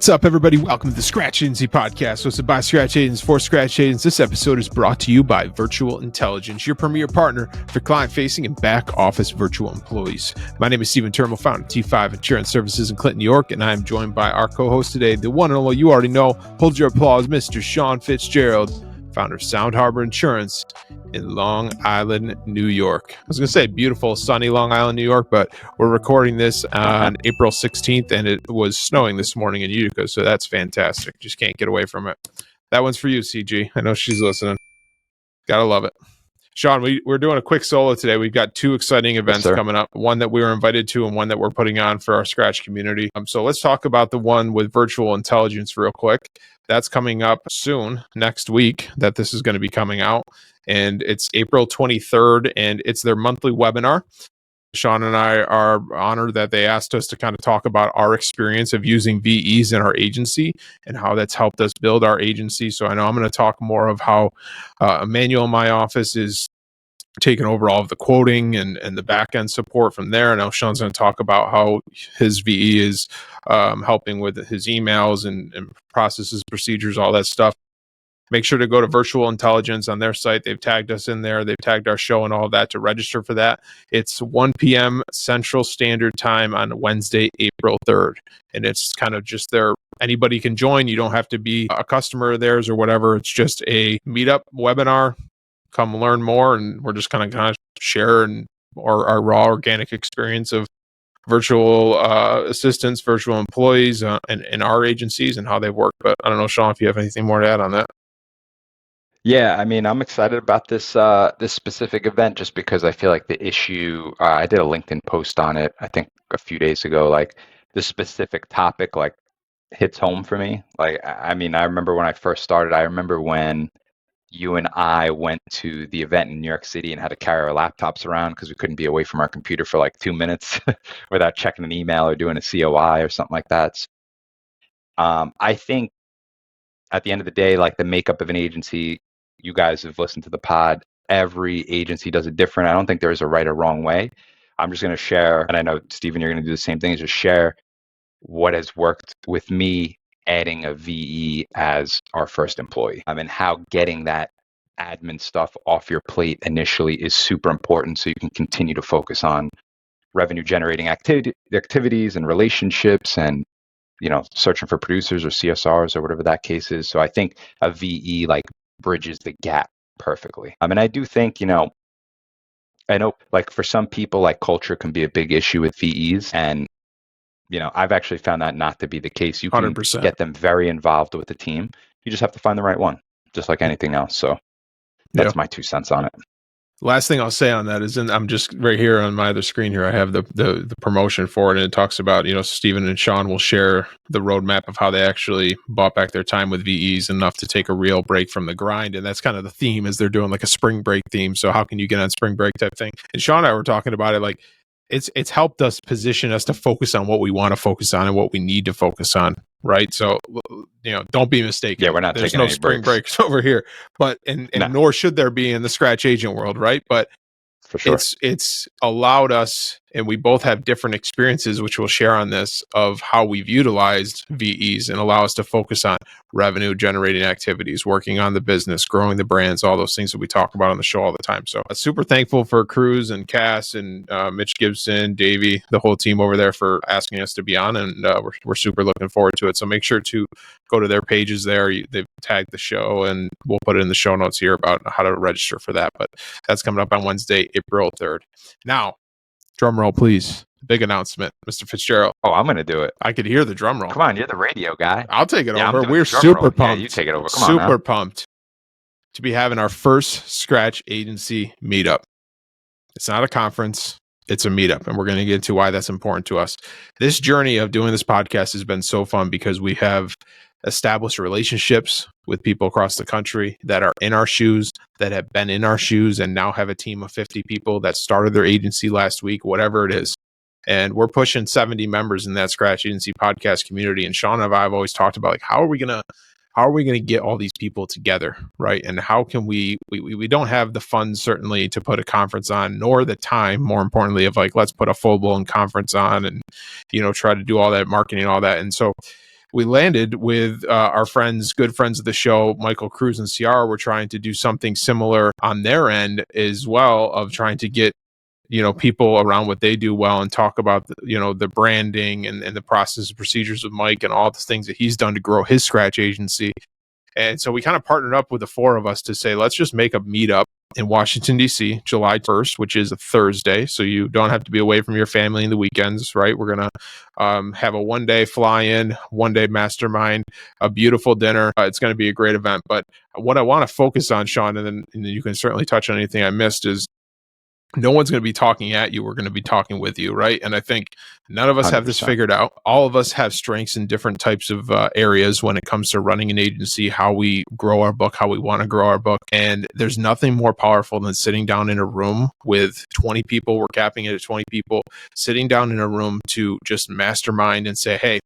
What's up, everybody? Welcome to the Scratch Agency Podcast, hosted by Scratch Agents for Scratch Agents. This episode is brought to you by Virtual Intelligence, your premier partner for client-facing and back-office virtual employees. My name is Turnbull, founder of T5 Insurance Services in Clinton, New York, and I am joined by our co-host today, the one and only, you already know, hold your applause, Mr. Shawn Fitzgerald, founder of Sound Harbor Insurance in Long Island, New York. I was going to say beautiful, sunny Long Island, New York, but we're recording this on April 16th, and it was snowing this morning in Utica, so that's fantastic. Just can't get away from it. That one's for you, CG. I know she's listening. Gotta love it. Shawn, we're doing a quick solo today. We've got two exciting events coming up, one that we were invited to and one that we're putting on for our Scratch community. So let's talk about the one with Virtual Intelligence real quick. That's coming up soon, next week, that this is going to be coming out. And it's April 23rd, and it's their monthly webinar. Shawn and I are honored that they asked us to kind of talk about our experience of using VEs in our agency and how that's helped us build our agency. So I know I'm going to talk more of how Emmanuel in my office is taking over all of the quoting and the back end support from there. And now Shawn's going to talk about how his VE is helping with his emails and processes, procedures, all that stuff. Make sure to go to Virtual Intelligence on their site. They've tagged us in there. They've tagged our show and all of that to register for that. It's 1 p.m. Central Standard Time on Wednesday, April 3rd. And it's kind of just there. Anybody can join. You don't have to be a customer of theirs or whatever. It's just a meetup webinar. Come learn more. And we're just kind of share our raw organic experience of virtual assistants, virtual employees in our agencies and how they work. But I don't know, Shawn, if you have anything more to add on that. Yeah, I mean, I'm excited about this this specific event just because I feel like the issue, I did a LinkedIn post on it, I think a few days ago, like the specific topic like hits home for me. Like, I mean, I remember when I first started, I remember when you and I went to the event in New York City and had to carry our laptops around because we couldn't be away from our computer for like 2 minutes without checking an email or doing a COI or something like that. So, I think at the end of the day, like the makeup of an agency, you guys have listened to the pod. Every agency does it different. I don't think there is a right or wrong way. I'm just going to share, and I know, Stephen, you're going to do the same thing, is just share what has worked with me adding a VE as our first employee. I mean, how getting that admin stuff off your plate initially is super important so you can continue to focus on revenue generating activities and relationships and, you know, searching for producers or CSRs or whatever that case is. So I think a VE like bridges the gap perfectly. I mean, I do think, you know, I know like for some people, like culture can be a big issue with VEs. And, you know, I've actually found that not to be the case. You can 100%. Get them very involved with the team. You just have to find the right one, just like anything else. So that's my 2 cents on it. Last thing I'll say on that is, I'm just right here on my other screen here, I have the promotion for it, and it talks about, you know, Stephen and Shawn will share the roadmap of how they actually bought back their time with VEs enough to take a real break from the grind. And that's kind of the theme, is they're doing like a spring break theme. So how can you get on spring break type thing? And Shawn and I were talking about it, like it's helped us position us to focus on what we want to focus on and what we need to focus on. Right. So, you know, don't be mistaken. Yeah, we're not There's taking no spring breaks over here, but, and nor should there be in the Scratch agent world. Right. But for sure, it's allowed us, and we both have different experiences, which we'll share on this, of how we've utilized VEs and allow us to focus on revenue generating activities, working on the business, growing the brands, all those things that we talk about on the show all the time. So I'm super thankful for Cruz and Cass and Mitch Gibson, Davey, the whole team over there for asking us to be on, and we're super looking forward to it. So make sure to go to their pages there. They've tagged the show, and we'll put it in the show notes here about how to register for that. But that's coming up on Wednesday, April 3rd. Now, drum roll, please. Big announcement, Mr. Fitzgerald. Oh, I'm going to do it. I could hear the drum roll. Come on, you're the radio guy. I'll take it over. We're super pumped. Yeah, you take it over. Come on, super pumped to be having our first Scratch Agency Meetup. It's not a conference. It's a meetup, and we're going to get into why that's important to us. This journey of doing this podcast has been so fun because we have established relationships with people across the country that are in our shoes, that have been in our shoes, and now have a team of 50 people that started their agency last week, whatever it is. And we're pushing 70 members in that Scratch Agency podcast community. And Shawn and I have always talked about, like, how are we going to get all these people together, right? And how can we don't have the funds, certainly, to put a conference on, nor the time, more importantly, of like, let's put a full-blown conference on and, you know, try to do all that marketing and all that. And so we landed with our good friends of the show, Michael Cruz and Ciara. We're trying to do something similar on their end as well, of trying to get people around what they do well and talk about the branding and the process and procedures of Mike and all the things that he's done to grow his Scratch agency. And so we kind of partnered up with the four of us to say, let's just make a meetup in Washington, D.C., July 1st, which is a Thursday. So you don't have to be away from your family in the weekends, right? We're going to have a one-day fly-in, one-day mastermind, a beautiful dinner. It's going to be a great event. But what I want to focus on, Shawn, and you can certainly touch on anything I missed, is no one's going to be talking at you. We're going to be talking with you, right? And I think none of us have this 100%. figured out. All of us have strengths in different types of areas when it comes to running an agency, how we grow our book, how we want to grow our book. And there's nothing more powerful than sitting down in a room with 20 people. We're capping it at 20 people, sitting down in a room to just mastermind and say, hey,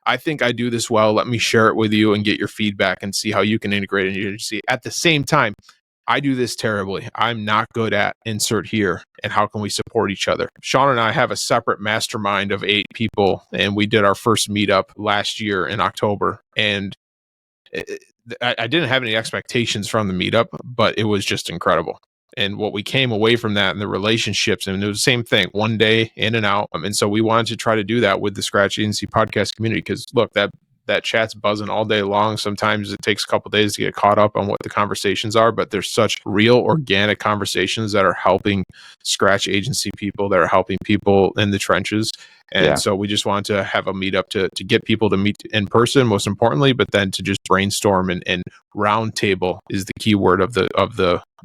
I think I do this well. Let me share it with you and get your feedback and see how you can integrate in your agency. At the same time, I do this terribly. I'm not good at insert here. And how can we support each other? Shawn and I have a separate mastermind of 8 people, and we did our first meetup last year in October. And I didn't have any expectations from the meetup, but it was just incredible. And what we came away from that and the relationships, and it was the same thing, one day in and out. And so we wanted to try to do that with the Scratch Agency podcast community, because look, that chat's buzzing all day long. Sometimes it takes a couple days to get caught up on what the conversations are, but there's such real organic conversations that are helping Scratch Agency people, that are helping people in the trenches. And so we just wanted to have a meetup to get people to meet in person, most importantly, but then to just brainstorm and round table is the key word of the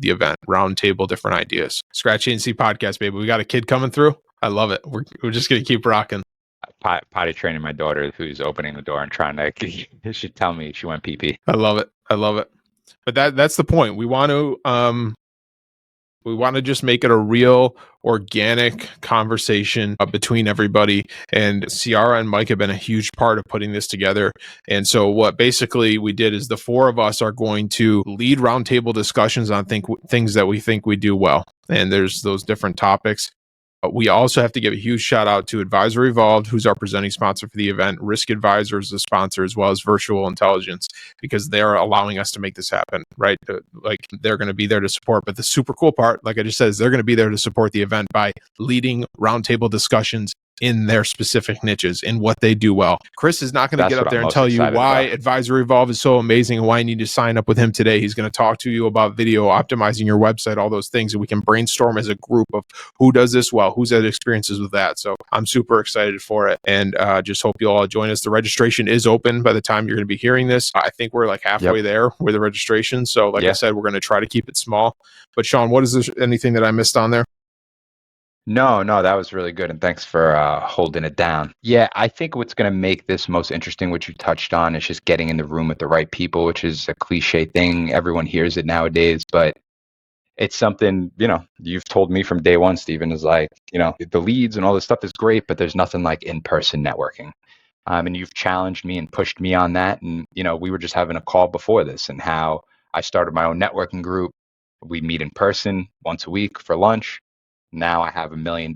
event. Round table, different ideas. Scratch Agency podcast, baby. We got a kid coming through. I love it. We're just going to keep rocking. Potty training my daughter, who's opening the door and trying to. She tell me she went pee pee. I love it. But that's the point. We want to just make it a real organic conversation between everybody. And Ciara and Mike have been a huge part of putting this together. And so what basically we did is the four of us are going to lead roundtable discussions on things that we think we do well. And there's those different topics. We also have to give a huge shout out to Advisor Evolved, who's our presenting sponsor for the event. Risk Advisors, the sponsor, as well as Virtual Intelligence, because they're allowing us to make this happen, right? Like they're going to be there to support. But the super cool part, like I just said, is they're going to be there to support the event by leading roundtable discussions in their specific niches, in what they do well. Chris is not going to get up there and tell you why Advisor Evolve is so amazing and why you need to sign up with him today. He's going to talk to you about video, optimizing your website, all those things, and we can brainstorm as a group of who does this well, who's had experiences with that. So I'm super excited for it, and just hope you all join us. The registration is open by the time you're going to be hearing this. I think we're like halfway there with the registration. So like I said, we're going to try to keep it small. But Shawn, what is this? Anything that I missed on there? No, that was really good. And thanks for holding it down. Yeah, I think what's going to make this most interesting, which you touched on, is just getting in the room with the right people, which is a cliche thing. Everyone hears it nowadays, but it's something, you've told me from day one, Stephen, is like, the leads and all this stuff is great, but there's nothing like in-person networking. And you've challenged me and pushed me on that. And, we were just having a call before this and how I started my own networking group. We meet in person once a week for lunch. Now I have $1 million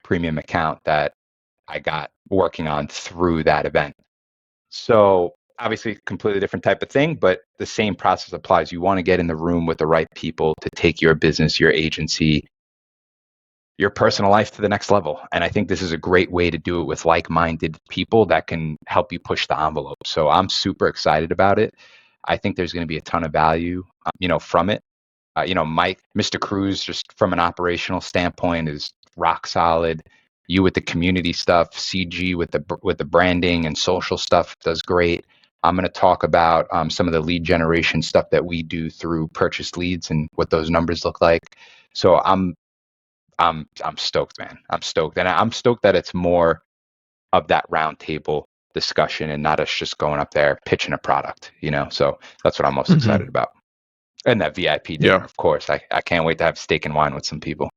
premium account that I got working on through that event. So obviously completely different type of thing, but the same process applies. You want to get in the room with the right people to take your business, your agency, your personal life to the next level. And I think this is a great way to do it with like-minded people that can help you push the envelope. So I'm super excited about it. I think there's going to be a ton of value, from it. Mike, Mr. Cruz, just from an operational standpoint, is rock solid. You with the community stuff, CG with the branding and social stuff does great. I'm going to talk about some of the lead generation stuff that we do through purchase leads and what those numbers look like. So I'm stoked, man. I'm stoked, and I'm stoked that it's more of that roundtable discussion and not us just going up there pitching a product. So that's what I'm most excited about. And that VIP dinner, of course. I can't wait to have steak and wine with some people.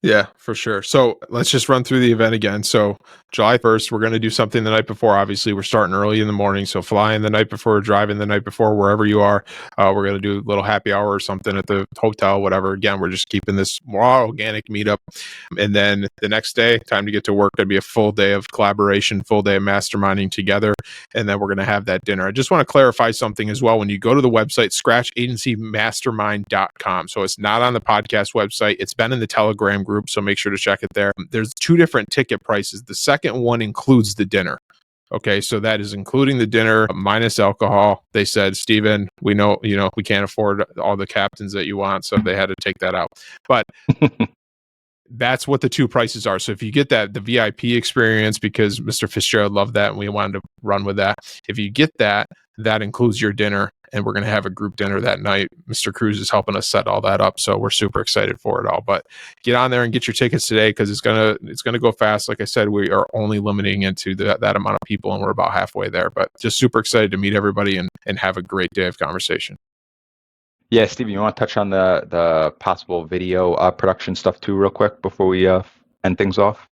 Yeah, for sure. So let's just run through the event again. So July 1st, we're going to do something the night before. Obviously, we're starting early in the morning. So flying the night before, driving the night before, wherever you are. We're going to do a little happy hour or something at the hotel, whatever. Again, we're just keeping this raw organic meetup. And then the next day, time to get to work. Going to be a full day of collaboration, full day of masterminding together. And then we're going to have that dinner. I just want to clarify something as well. When you go to the website, scratchagencymastermind.com. So it's not on the podcast website. It's been in the Telegram group. So make sure to check it there. There's two different ticket prices. The second one includes the dinner. Okay, so that is including the dinner minus alcohol. They said, Steven, we know, we can't afford all the captains that you want, so they had to take that out. But that's what the two prices are. So if you get the VIP experience, because Mr. Fitzgerald loved that and we wanted to run with that. If you get that includes your dinner, and we're going to have a group dinner that night. Mr. Cruz is helping us set all that up, so we're super excited for it all. But get on there and get your tickets today, because it's gonna go fast. Like I said, we are only limiting it to that amount of people, and we're about halfway there. But just super excited to meet everybody and have a great day of conversation. Yeah, Steven, you want to touch on the possible video production stuff too, real quick, before we end things off?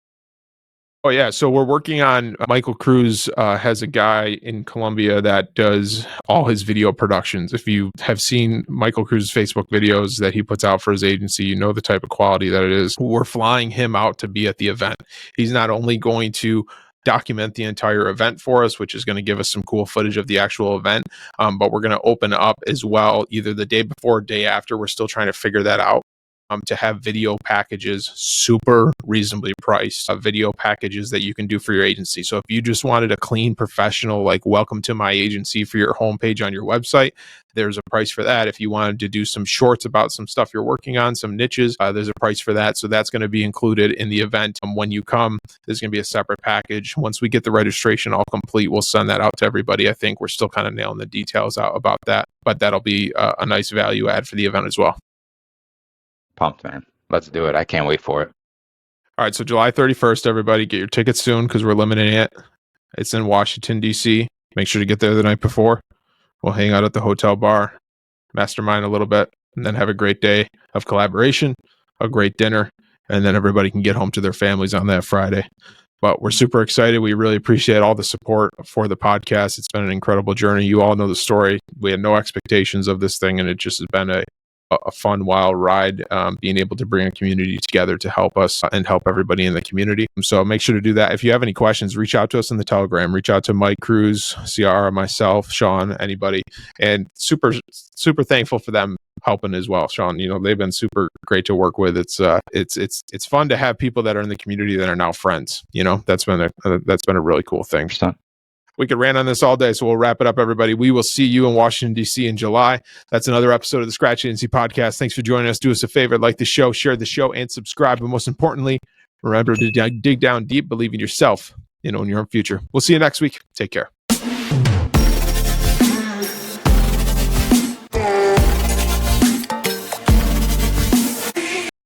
Oh yeah, so we're working on Michael Cruz has a guy in Colombia that does all his video productions. If you have seen Michael Cruz's Facebook videos that he puts out for his agency, you know the type of quality that it is. We're flying him out to be at the event. He's not only going to document the entire event for us, which is going to give us some cool footage of the actual event, but we're going to open up as well either the day before or day after. We're still trying to figure that out. To have video packages, super reasonably priced video packages that you can do for your agency. So if you just wanted a clean, professional, like welcome to my agency for your homepage on your website, there's a price for that. If you wanted to do some shorts about some stuff you're working on, some niches, there's a price for that. So that's going to be included in the event. When you come, there's going to be a separate package. Once we get the registration all complete, we'll send that out to everybody. I think we're still kind of nailing the details out about that, but that'll be a nice value add for the event as well. Pumped, man. Let's do it. I can't wait for it. All right, so July 31st, everybody get your tickets soon, because we're limiting it. It's in Washington, D.C. Make sure to get there the night before. We'll hang out at the hotel bar, mastermind a little bit, and then have a great day of collaboration, a great dinner, and then everybody can get home to their families on that Friday. But we're super excited. We really appreciate all the support for the podcast. It's been an incredible journey. You all know the story. We had no expectations of this thing, and it just has been a fun, wild ride, being able to bring a community together to help us and help everybody in the community. So make sure to do that. If you have any questions, reach out to us in the Telegram. Reach out to Mike Cruz, CR, myself, Shawn, anybody. And super, super thankful for them helping as well. Shawn, they've been super great to work with. It's fun to have people that are in the community that are now friends. That's been a really cool thing. 100%. We could rant on this all day, so we'll wrap it up, everybody. We will see you in Washington, D.C. in July. That's another episode of the Scratch Agency Podcast. Thanks for joining us. Do us a favor, like the show, share the show, and subscribe. But most importantly, remember to dig down deep, believe in yourself, in your own future. We'll see you next week. Take care.